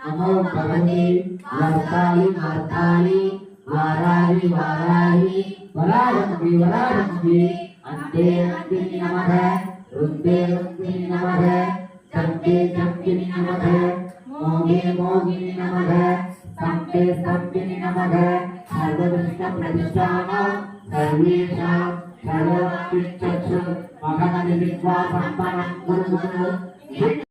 नमो भगवते वरदायि वरदायि वाराहि वाराहि वराहंति वराहंति अन्ते अन्तिनि नमः रुद्रे रुद्रिनि नमः चम्पे चम्पिनि नमः मोगे मोगिनि नमः स्तम्भे स्तम्भिनि नमः सर्वदुष्टप्रतिष्ठान सर्वेषां सर्वपिच्छक्षु महननिर्विद्वा सम्पन्नं कुरु